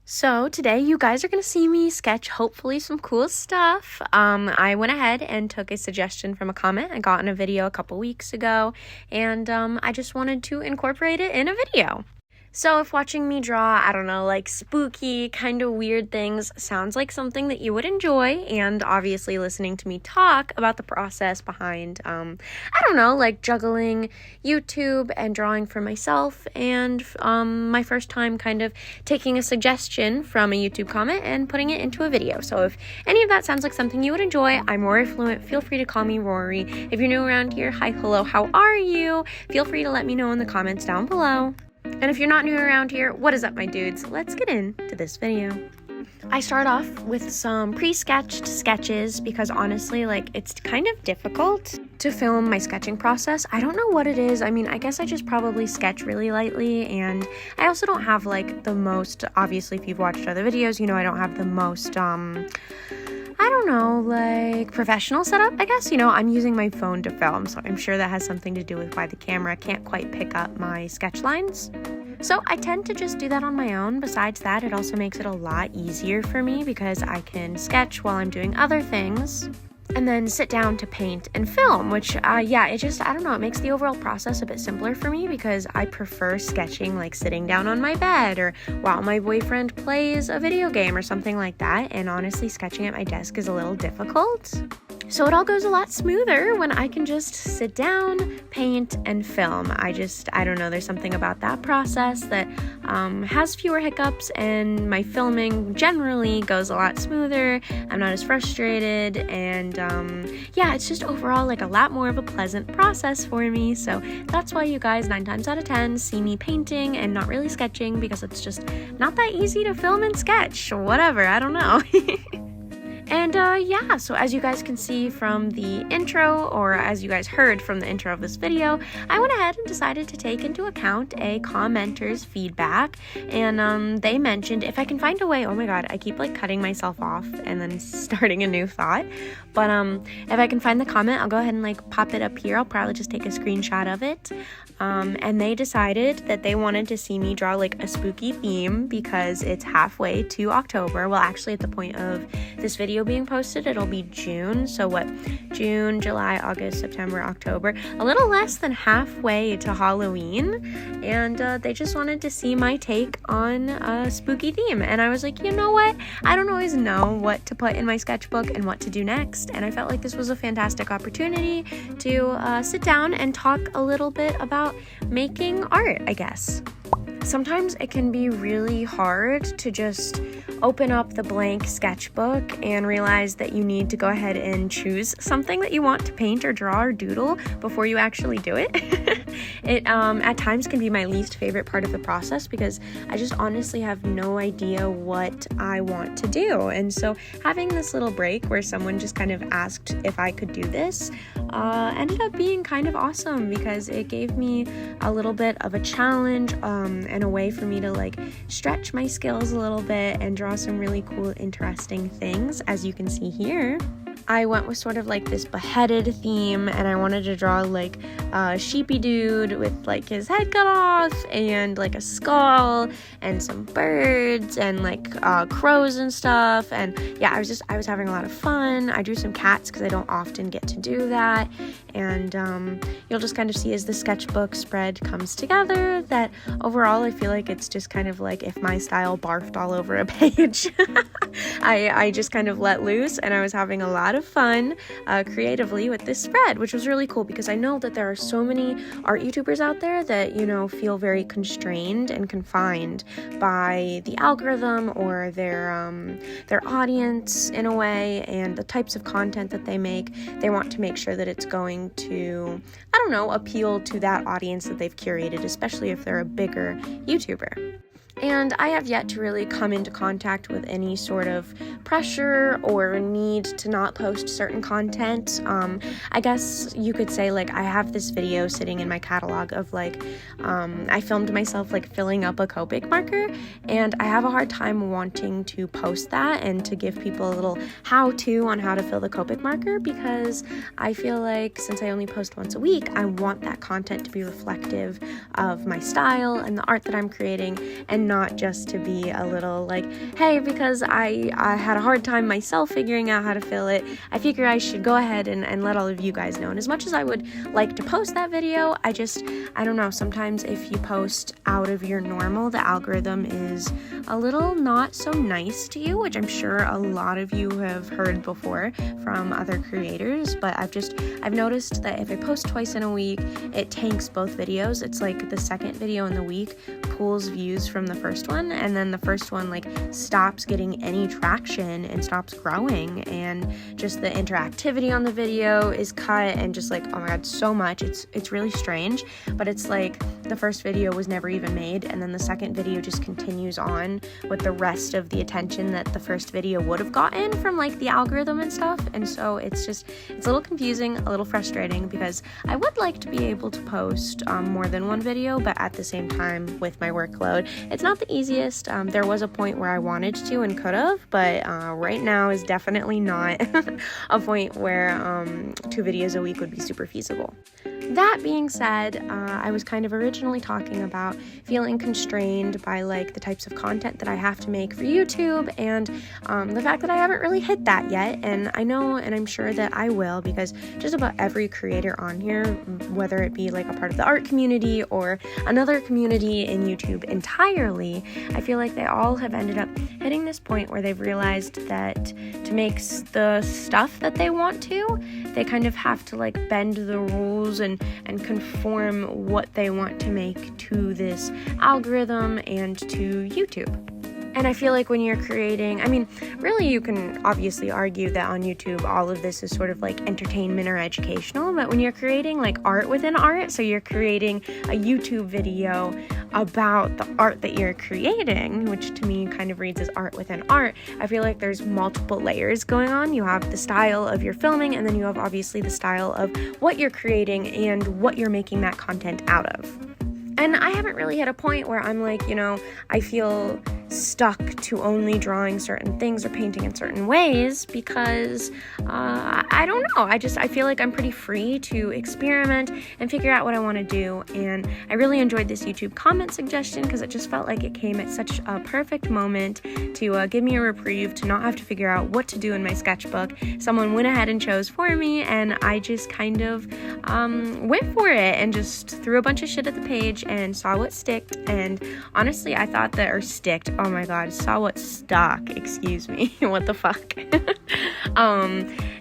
So today you guys are going to see me sketch hopefully some cool stuff. I went ahead and took a suggestion from a comment I got in a video a couple weeks ago, and I just wanted to incorporate it in a video. So if watching me draw, I don't know, like spooky, kind of weird things sounds like something that you would enjoy, and obviously listening to me talk about the process behind, I don't know, like juggling YouTube and drawing for myself, and my first time kind of taking a suggestion from a YouTube comment and putting it into a video. So if any of that sounds like something you would enjoy, I'm Rory Fluent. Feel free to call me Rory. If you're new around here, hi, hello, how are you? Feel free to let me know in the comments down below. And if you're not new around here, what is up, my dudes? Let's get into this video. I start off with some pre-sketched sketches because honestly, like, it's kind of difficult to film my sketching process. I don't know what it is. I mean, I guess I just probably sketch really lightly, and I also don't have like the most, obviously if you've watched other videos, you know I don't have the most, I don't know, like professional setup, I guess. You know, I'm using my phone to film, so I'm sure that has something to do with why the camera can't quite pick up my sketch lines. So I tend to just do that on my own. Besides that, it also makes it a lot easier for me because I can sketch while I'm doing other things and then sit down to paint and film, which, yeah, it just, I don't know, it makes the overall process a bit simpler for me because I prefer sketching like sitting down on my bed or while my boyfriend plays a video game or something like that, and honestly, sketching at my desk is a little difficult. So it all goes a lot smoother when I can just sit down, paint, and film. I don't know, there's something about that process that has fewer hiccups, and my filming generally goes a lot smoother. I'm not as frustrated, and yeah, it's just overall like a lot more of a pleasant process for me. So that's why you guys 9 times out of 10 see me painting and not really sketching, because it's just not that easy to film and sketch. Whatever, I don't know. And yeah, so as you guys can see from the intro, or as you guys heard from the intro of this video, I went ahead and decided to take into account a commenter's feedback, and they mentioned if I can find a way, oh my god, I keep like cutting myself off and then starting a new thought, but if I can find the comment, I'll go ahead and like pop it up here. I'll probably just take a screenshot of it. And they decided that they wanted to see me draw like a spooky theme because it's halfway to October. Well, actually at the point of this video being posted, it'll be June. So what, June, July, August, September, October, a little less than halfway to Halloween. And they just wanted to see my take on a spooky theme. And I was like, you know what? I don't always know what to put in my sketchbook and what to do next. And I felt like this was a fantastic opportunity to sit down and talk a little bit about making art, I guess. Sometimes it can be really hard to just open up the blank sketchbook and realize that you need to go ahead and choose something that you want to paint or draw or doodle before you actually do it. It at times can be my least favorite part of the process because I just honestly have no idea what I want to do. And so having this little break where someone just kind of asked if I could do this ended up being kind of awesome because it gave me a little bit of a challenge and a way for me to like stretch my skills a little bit and draw some really cool, interesting things, as you can see here. I went with sort of like this beheaded theme, and I wanted to draw like a sheepy dude with like his head cut off and like a skull and some birds and like crows and stuff. And yeah, I was having a lot of fun. I drew some cats because I don't often get to do that. And you'll just kind of see as the sketchbook spread comes together that overall I feel like it's just kind of like if my style barfed all over a page. I just kind of let loose, and I was having a lot of fun creatively with this spread, which was really cool because I know that there are so many art YouTubers out there that, you know, feel very constrained and confined by the algorithm or their audience in a way, and the types of content that they make. They want to make sure that it's going to, I don't know, appeal to that audience that they've curated, especially if they're a bigger YouTuber. And I have yet to really come into contact with any sort of pressure or need to not post certain content. I guess you could say, like, I have this video sitting in my catalog of, like, I filmed myself, like, filling up a Copic marker, and I have a hard time wanting to post that and to give people a little how-to on how to fill the Copic marker, because I feel like since I only post once a week, I want that content to be reflective of my style and the art that I'm creating, and not just to be a little like, hey, because I had a hard time myself figuring out how to fill it, I figure I should go ahead and let all of you guys know. And as much as I would like to post that video, I don't know, sometimes if you post out of your normal, the algorithm is a little not so nice to you, which I'm sure a lot of you have heard before from other creators. But I've noticed that if I post twice in a week, it tanks both videos. It's like the second video in the week pulls views from the first one, and then the first one like stops getting any traction and stops growing, and just the interactivity on the video is cut, and just like, oh my god, so much. It's really strange, but it's like the first video was never even made, and then the second video just continues on with the rest of the attention that the first video would have gotten from like the algorithm and stuff. And so it's a little confusing, a little frustrating, because I would like to be able to post more than one video, but at the same time with my workload, it's not the easiest. There was a point where I wanted to and could have, but right now is definitely not a point where 2 videos a week would be super feasible. That being said, I was kind of originally talking about feeling constrained by like the types of content that I have to make for YouTube, and the fact that I haven't really hit that yet. And I know, and I'm sure that I will, because just about every creator on here, whether it be like a part of the art community or another community in YouTube entirely, I feel like they all have ended up hitting this point where they've realized that to make the stuff that they want to, they kind of have to like bend the rules and conform what they want to make to this algorithm and to YouTube. And I feel like when you're creating, I mean, really you can obviously argue that on YouTube all of this is sort of like entertainment or educational, but when you're creating like art within art, so you're creating a YouTube video about the art that you're creating, which to me kind of reads as art within art, I feel like there's multiple layers going on. You have the style of your filming, and then you have obviously the style of what you're creating and what you're making that content out of. And I haven't really hit a point where I'm like, I feel stuck to only drawing certain things or painting in certain ways, because I don't know. I feel like I'm pretty free to experiment and figure out what I want to do. And I really enjoyed this YouTube comment suggestion, because it just felt like it came at such a perfect moment to give me a reprieve, to not have to figure out what to do in my sketchbook. Someone went ahead and chose for me, and I just kind of went for it and just threw a bunch of shit at the page and saw what sticked. And honestly, I thought that, or sticked, oh my god, saw what stuck, excuse me, what the fuck.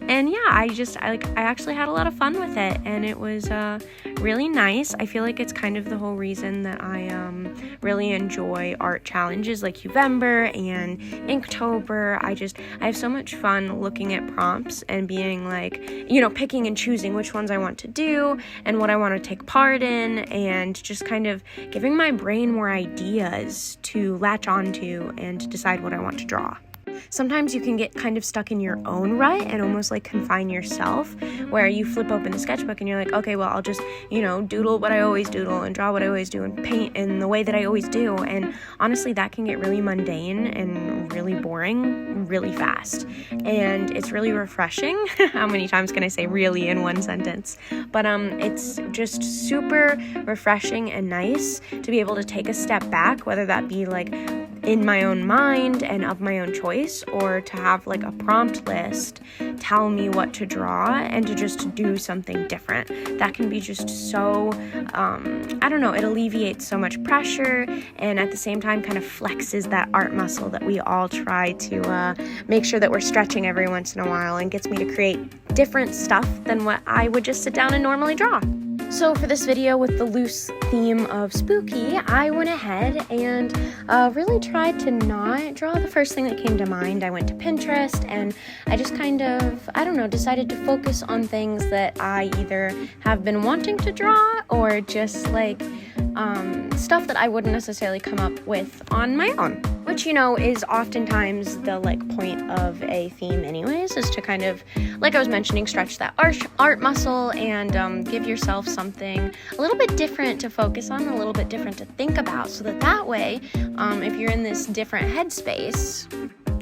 And yeah, I actually had a lot of fun with it, and it was really nice. I feel like it's kind of the whole reason that I really enjoy art challenges like Uvember and Inktober. I have so much fun looking at prompts and being like, picking and choosing which ones I want to do and what I want to take part in, and just kind of giving my brain more ideas to latch onto and decide what I want to draw. Sometimes you can get kind of stuck in your own rut and almost like confine yourself, where you flip open the sketchbook and you're like, okay, well, I'll just, doodle what I always doodle and draw what I always do and paint in the way that I always do. And honestly, that can get really mundane and really boring really fast. And it's really refreshing. How many times can I say really in one sentence? But it's just super refreshing and nice to be able to take a step back, whether that be like in my own mind and of my own choice, or to have like a prompt list tell me what to draw and to just do something different. That can be just so, it alleviates so much pressure, and at the same time kind of flexes that art muscle that we all try to make sure that we're stretching every once in a while, and gets me to create different stuff than what I would just sit down and normally draw. So for this video with the loose theme of spooky, I went ahead and really tried to not draw the first thing that came to mind. I went to Pinterest, and I just kind of, decided to focus on things that I either have been wanting to draw or just like stuff that I wouldn't necessarily come up with on my own, which, you know, is oftentimes the like point of a theme anyways, is to kind of, like I was mentioning, stretch that art muscle and give yourself something a little bit different to focus on, a little bit different to think about, so that way, if you're in this different headspace,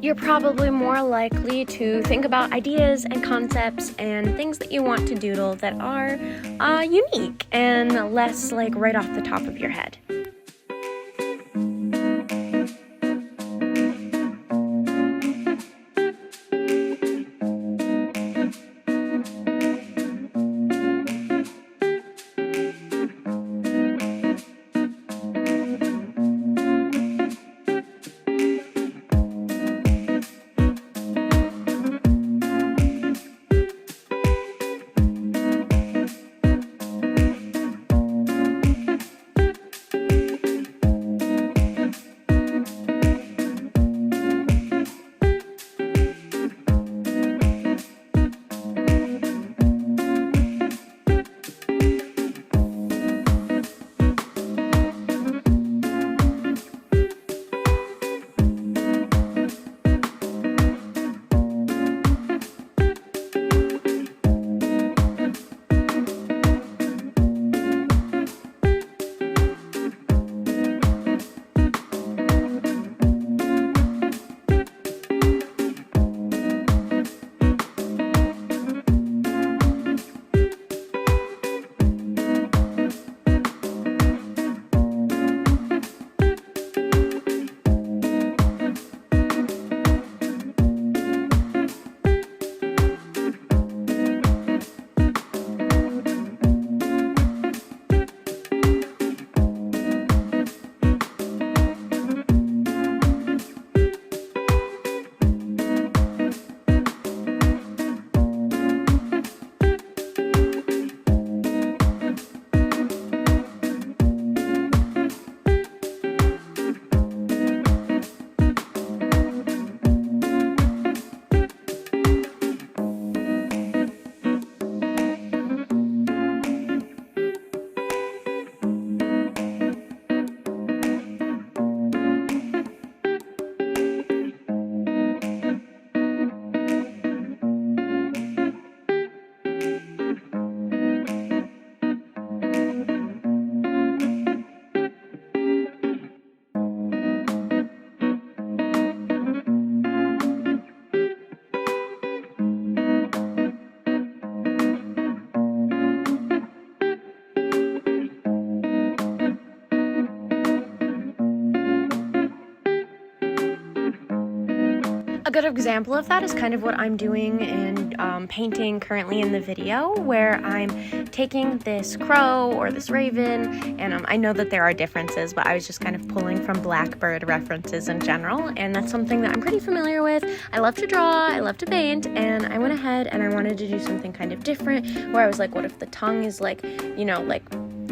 you're probably more likely to think about ideas and concepts and things that you want to doodle that are unique and less like right off the top of your head. A good example of that is kind of what I'm doing and painting currently in the video, where I'm taking this crow or this raven, and I know that there are differences, but I was just kind of pulling from Blackbird references in general, and that's something that I'm pretty familiar with. I love to draw, I love to paint, and I went ahead and I wanted to do something kind of different, where I was like, what if the tongue is like, you know, like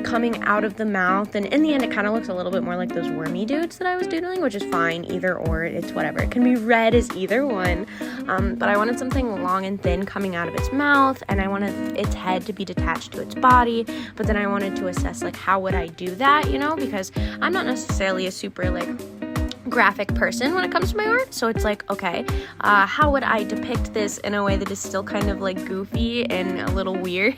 coming out of the mouth, and in the end it kind of looks a little bit more like those wormy dudes that I was doodling, which is fine, either or, it's whatever, it can be read as either one, but I wanted something long and thin coming out of its mouth, and I wanted its head to be detached to its body, but then I wanted to assess like how would I do that, you know, because I'm not necessarily a super like graphic person when it comes to my art, so it's like, okay, how would I depict this in a way that is still kind of like goofy and a little weird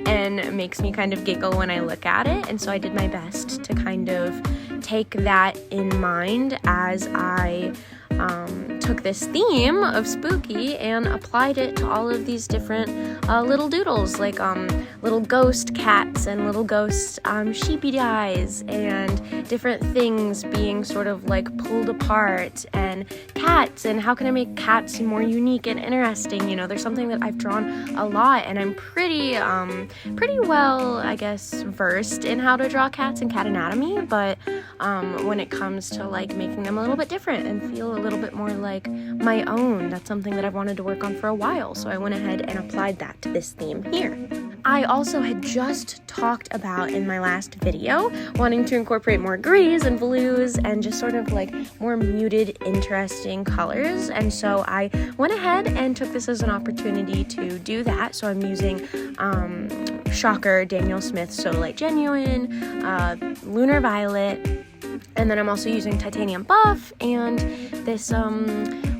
and makes me kind of giggle when I look at it. And so I did my best to kind of take that in mind as I took this theme of spooky and applied it to all of these different little doodles, like little ghost cats and little ghost sheepy guys, and different things being sort of like pulled apart, and cats, and how can I make cats more unique and interesting. You know, there's something that I've drawn a lot, and I'm pretty well, I guess, versed in how to draw cats and cat anatomy, but when it comes to like making them a little bit different and feel a little bit more like my own, that's something that I've wanted to work on for a while, so I went ahead and applied that to this theme here. I also had just talked about in my last video wanting to incorporate more grays and blues and just sort of like more muted, interesting colors. And so I went ahead and took this as an opportunity to do that. So I'm using Shocker Daniel Smith So Light Genuine, Lunar Violet, and then I'm also using Titanium Buff and this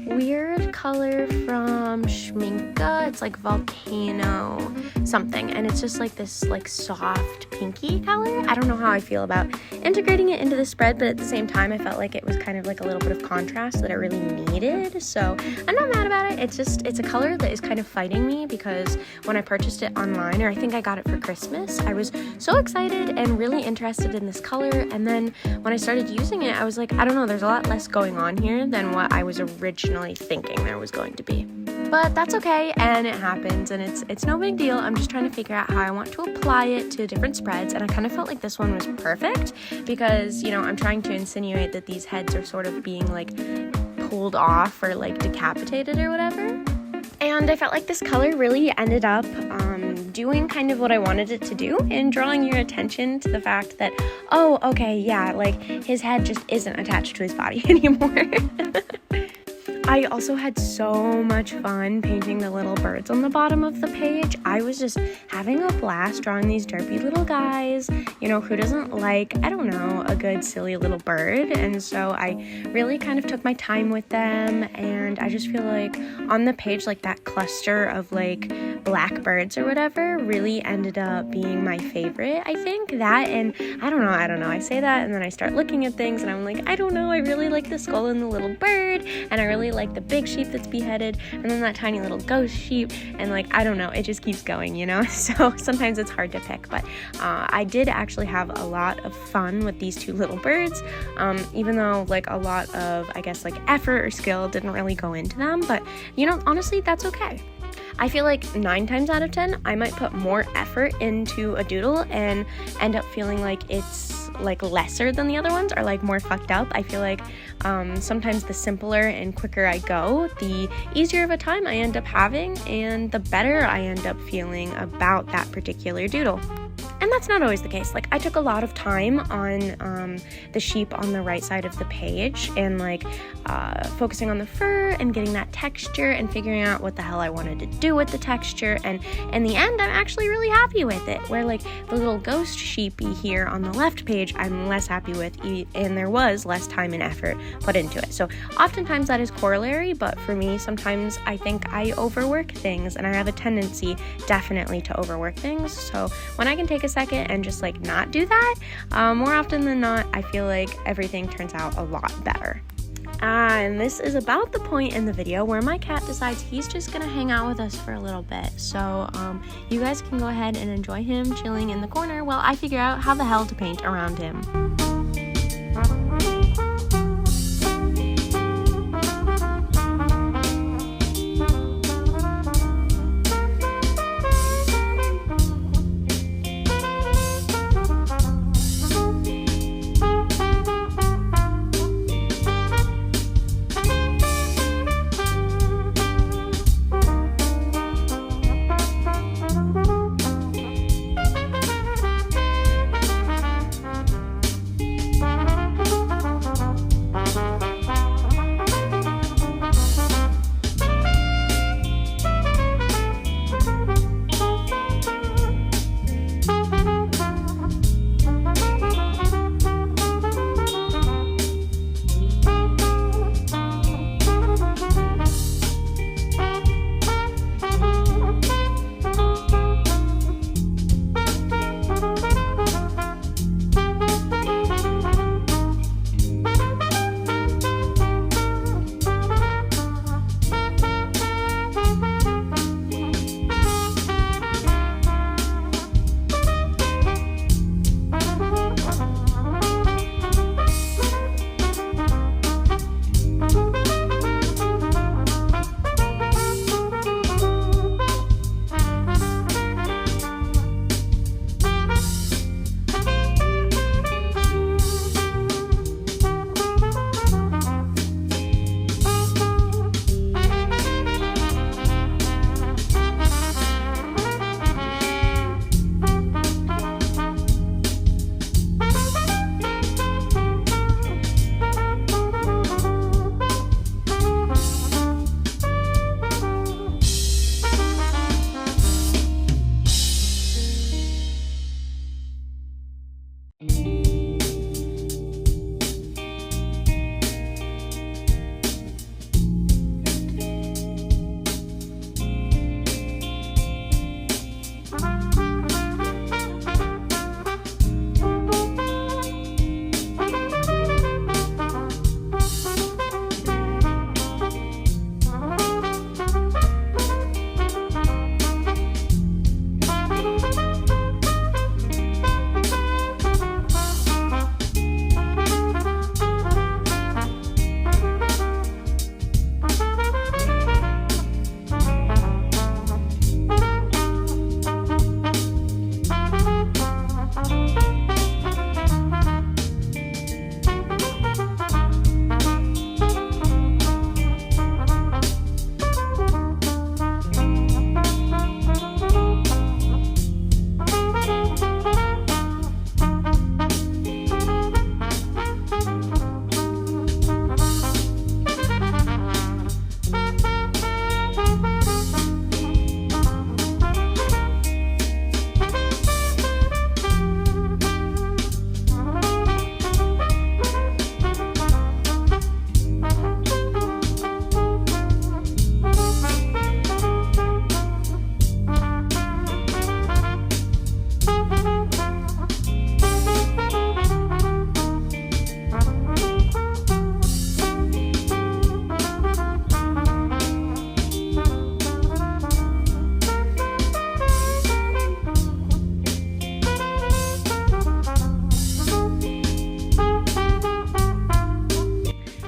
weird color from Schminka. It's like Volcano something, and it's just like this like soft pinky color. I don't know how I feel about integrating it into the spread, but at the same time I felt like it was kind of like a little bit of contrast that it really needed. So I'm not mad about it. It's a color that is kind of fighting me because when I purchased it online, or I think I got it for Christmas, I was so excited and really interested in this color, and then when I started using it, I was like, I don't know, there's a lot less going on here than what I was originally thinking there was going to be. But that's okay, and it happens, and it's no big deal. I'm just trying to figure out how I want to apply it to different spreads, and I kind of felt like this one was perfect because, you know, I'm trying to insinuate that these heads are sort of being like pulled off or like decapitated or whatever. And I felt like this color really ended up doing kind of what I wanted it to do and drawing your attention to the fact that, oh, okay, yeah, like his head just isn't attached to his body anymore. I also had so much fun painting the little birds on the bottom of the page. I was just having a blast drawing these derpy little guys. You know, who doesn't like, I don't know, a good silly little bird? And so I really kind of took my time with them, and I just feel like on the page, like that cluster of like black birds or whatever really ended up being my favorite. I think that, and I don't know. I say that and then I start looking at things and I'm like, I don't know, I really like the skull and the little bird, and I really like the big sheep that's beheaded, and then that tiny little ghost sheep, and like, I don't know, it just keeps going, you know? So sometimes it's hard to pick, but I did actually have a lot of fun with these two little birds, even though like a lot of, I guess, like effort or skill didn't really go into them, but you know, honestly, that's okay. I feel like 9 times out of 10, I might put more effort into a doodle and end up feeling like it's like lesser than the other ones or like more fucked up. I feel like sometimes the simpler and quicker I go, the easier of a time I end up having and the better I end up feeling about that particular doodle. And that's not always the case. Like, I took a lot of time on the sheep on the right side of the page and like focusing on the fur and getting that texture and figuring out what the hell I wanted to do with the texture. And in the end, I'm actually really happy with it. Where like the little ghost sheepy here on the left page, I'm less happy with, and there was less time and effort put into it. So oftentimes that is corollary, but for me, sometimes I think I overwork things, and I have a tendency definitely to overwork things. So when I can take a second and just like not do that, more often than not, I feel like everything turns out a lot better. And this is about the point in the video where my cat decides he's just gonna hang out with us for a little bit. So you guys can go ahead and enjoy him chilling in the corner while I figure out how the hell to paint around him.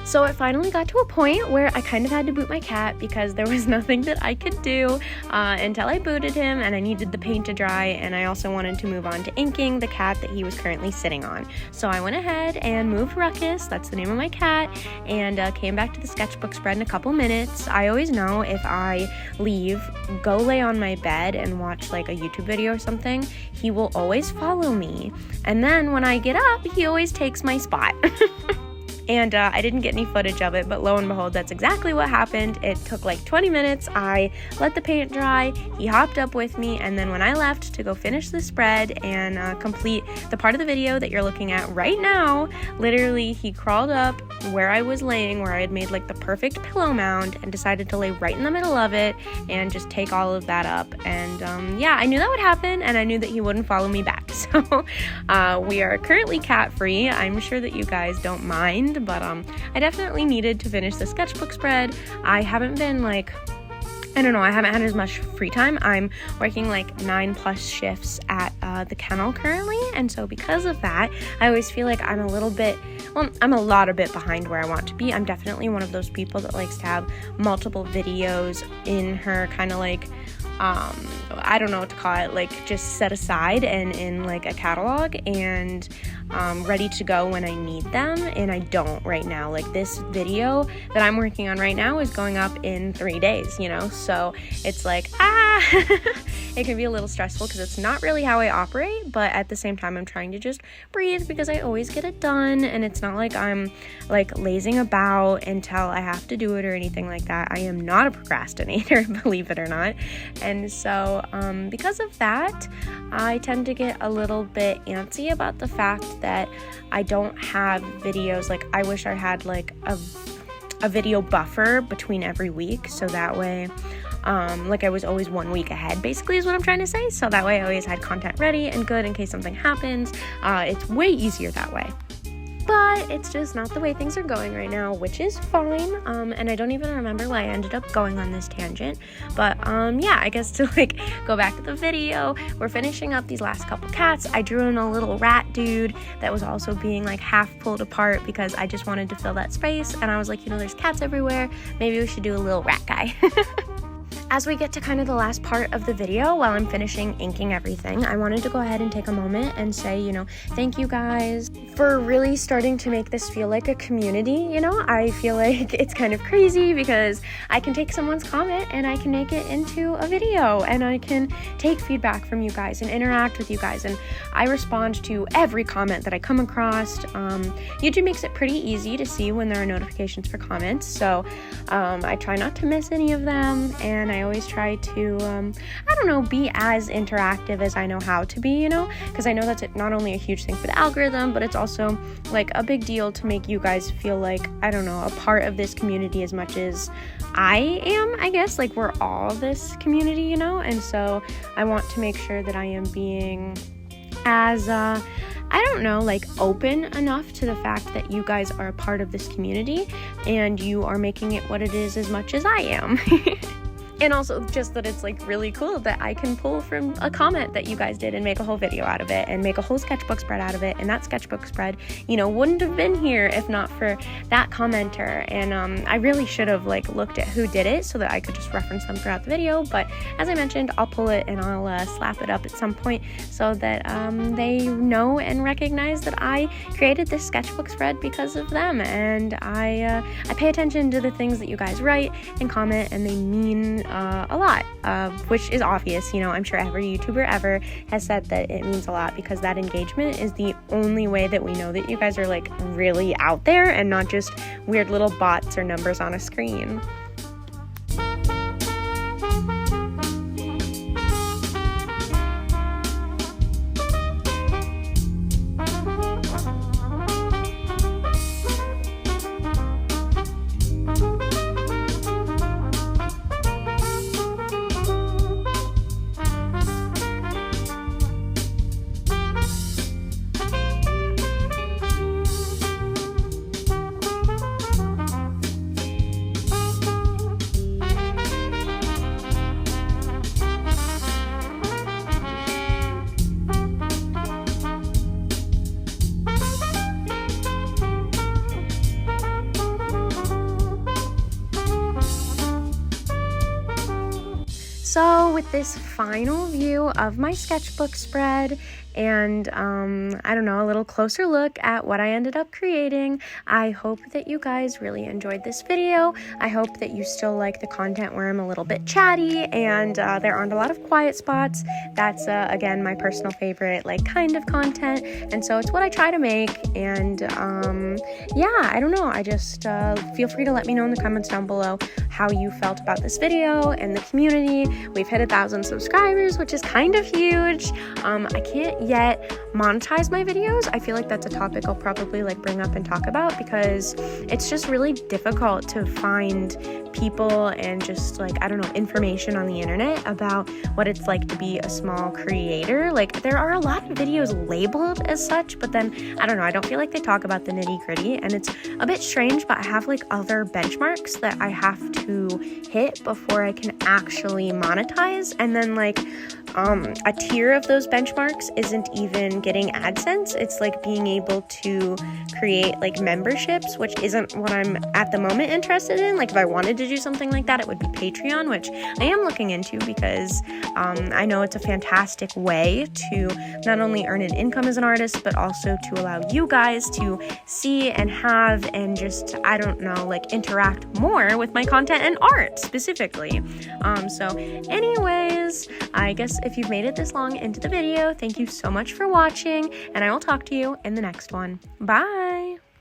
So it finally got to a point where I kind of had to boot my cat because there was nothing that I could do until I booted him, and I needed the paint to dry, and I also wanted to move on to inking the cat that he was currently sitting on. So I went ahead and moved Ruckus, that's the name of my cat, and came back to the sketchbook spread in a couple minutes. I always know if I leave, go lay on my bed and watch like a YouTube video or something, he will always follow me. And then when I get up, he always takes my spot. And I didn't get any footage of it, but lo and behold, that's exactly what happened. It took like 20 minutes. I let the paint dry, he hopped up with me, and then when I left to go finish the spread and complete the part of the video that you're looking at right now, literally he crawled up where I was laying, where I had made like the perfect pillow mound, and decided to lay right in the middle of it and just take all of that up. And yeah, I knew that would happen, and I knew that he wouldn't follow me back. So we are currently cat free. I'm sure that you guys don't mind, but I definitely needed to finish the sketchbook spread. I haven't been like, I don't know, I haven't had as much free time. I'm working like 9+ shifts at the kennel currently, and so because of that, I always feel like I'm a lot a bit behind where I want to be. I'm definitely one of those people that likes to have multiple videos in her kind of like, I don't know what to call it, like just set aside and in like a catalog and ready to go when I need them, and I don't right now. Like this video that I'm working on right now is going up in 3 days, you know, so it's like, it can be a little stressful because it's not really how I operate, but at the same time I'm trying to just breathe because I always get it done, and it's not like I'm like lazing about until I have to do it or anything like that. I am not a procrastinator, believe it or not. And so because of that, I tend to get a little bit antsy about the fact that I don't have videos. Like I wish I had like a video buffer between every week, so that way like I was always 1 week ahead, basically is what I'm trying to say. So that way I always had content ready and good in case something happens. It's way easier that way. But it's just not the way things are going right now, which is fine. And I don't even remember why I ended up going on this tangent. But yeah, I guess to like go back to the video, we're finishing up these last couple cats. I drew in a little rat dude that was also being like half pulled apart because I just wanted to fill that space. And I was like, you know, there's cats everywhere. Maybe we should do a little rat guy. As we get to kind of the last part of the video, while I'm finishing inking everything, I wanted to go ahead and take a moment and say, you know, thank you guys for really starting to make this feel like a community. You know, I feel like it's kind of crazy because I can take someone's comment and I can make it into a video, and I can take feedback from you guys and interact with you guys, and I respond to every comment that I come across. YouTube makes it pretty easy to see when there are notifications for comments, so I try not to miss any of them, and I I always try to, I don't know, be as interactive as I know how to be, you know, because I know that's not only a huge thing for the algorithm, but it's also like a big deal to make you guys feel like, I don't know, a part of this community as much as I am, I guess. Like, we're all this community, you know, and so I want to make sure that I am being as, I don't know, like open enough to the fact that you guys are a part of this community and you are making it what it is as much as I am. And also just that it's like really cool that I can pull from a comment that you guys did and make a whole video out of it and make a whole sketchbook spread out of it. And that sketchbook spread, you know, wouldn't have been here if not for that commenter. And I really should have like looked at who did it so that I could just reference them throughout the video. But as I mentioned, I'll pull it and I'll slap it up at some point so that they know and recognize that I created this sketchbook spread because of them. And I pay attention to the things that you guys write and comment, and they mean a lot, which is obvious. You know, I'm sure every YouTuber ever has said that it means a lot, because that engagement is the only way that we know that you guys are like really out there and not just weird little bots or numbers on a screen. So with this final view of my sketchbook spread and I don't know, a little closer look at what I ended up creating, I hope that you guys really enjoyed this video. I hope that you still like the content where I'm a little bit chatty and there aren't a lot of quiet spots. That's again my personal favorite like kind of content, and so it's what I try to make. And yeah, I don't know, I just feel free to let me know in the comments down below how you felt about this video and the community. We've hit 1,000 subscribers, which is kind of huge. I can't yet monetize my videos. I feel like that's a topic I'll probably like bring up and talk about, because it's just really difficult to find people and just like, I don't know, information on the internet about what it's like to be a small creator. Like, there are a lot of videos labeled as such, but then I don't know, I don't feel like they talk about the nitty-gritty, and it's a bit strange, but I have like other benchmarks that I have to hit before I can actually monetize. And then like a tier of those benchmarks isn't even getting AdSense. It's like being able to create like memberships, which isn't what I'm at the moment interested in. Like, if I wanted to do something like that, it would be Patreon, which I am looking into, because I know it's a fantastic way to not only earn an income as an artist, but also to allow you guys to see and have and just, I don't know, like interact more with my content and art specifically. So anyways, I guess if you've made it this long into the video, thank you so much for watching, and I will talk to you in the next one. Bye!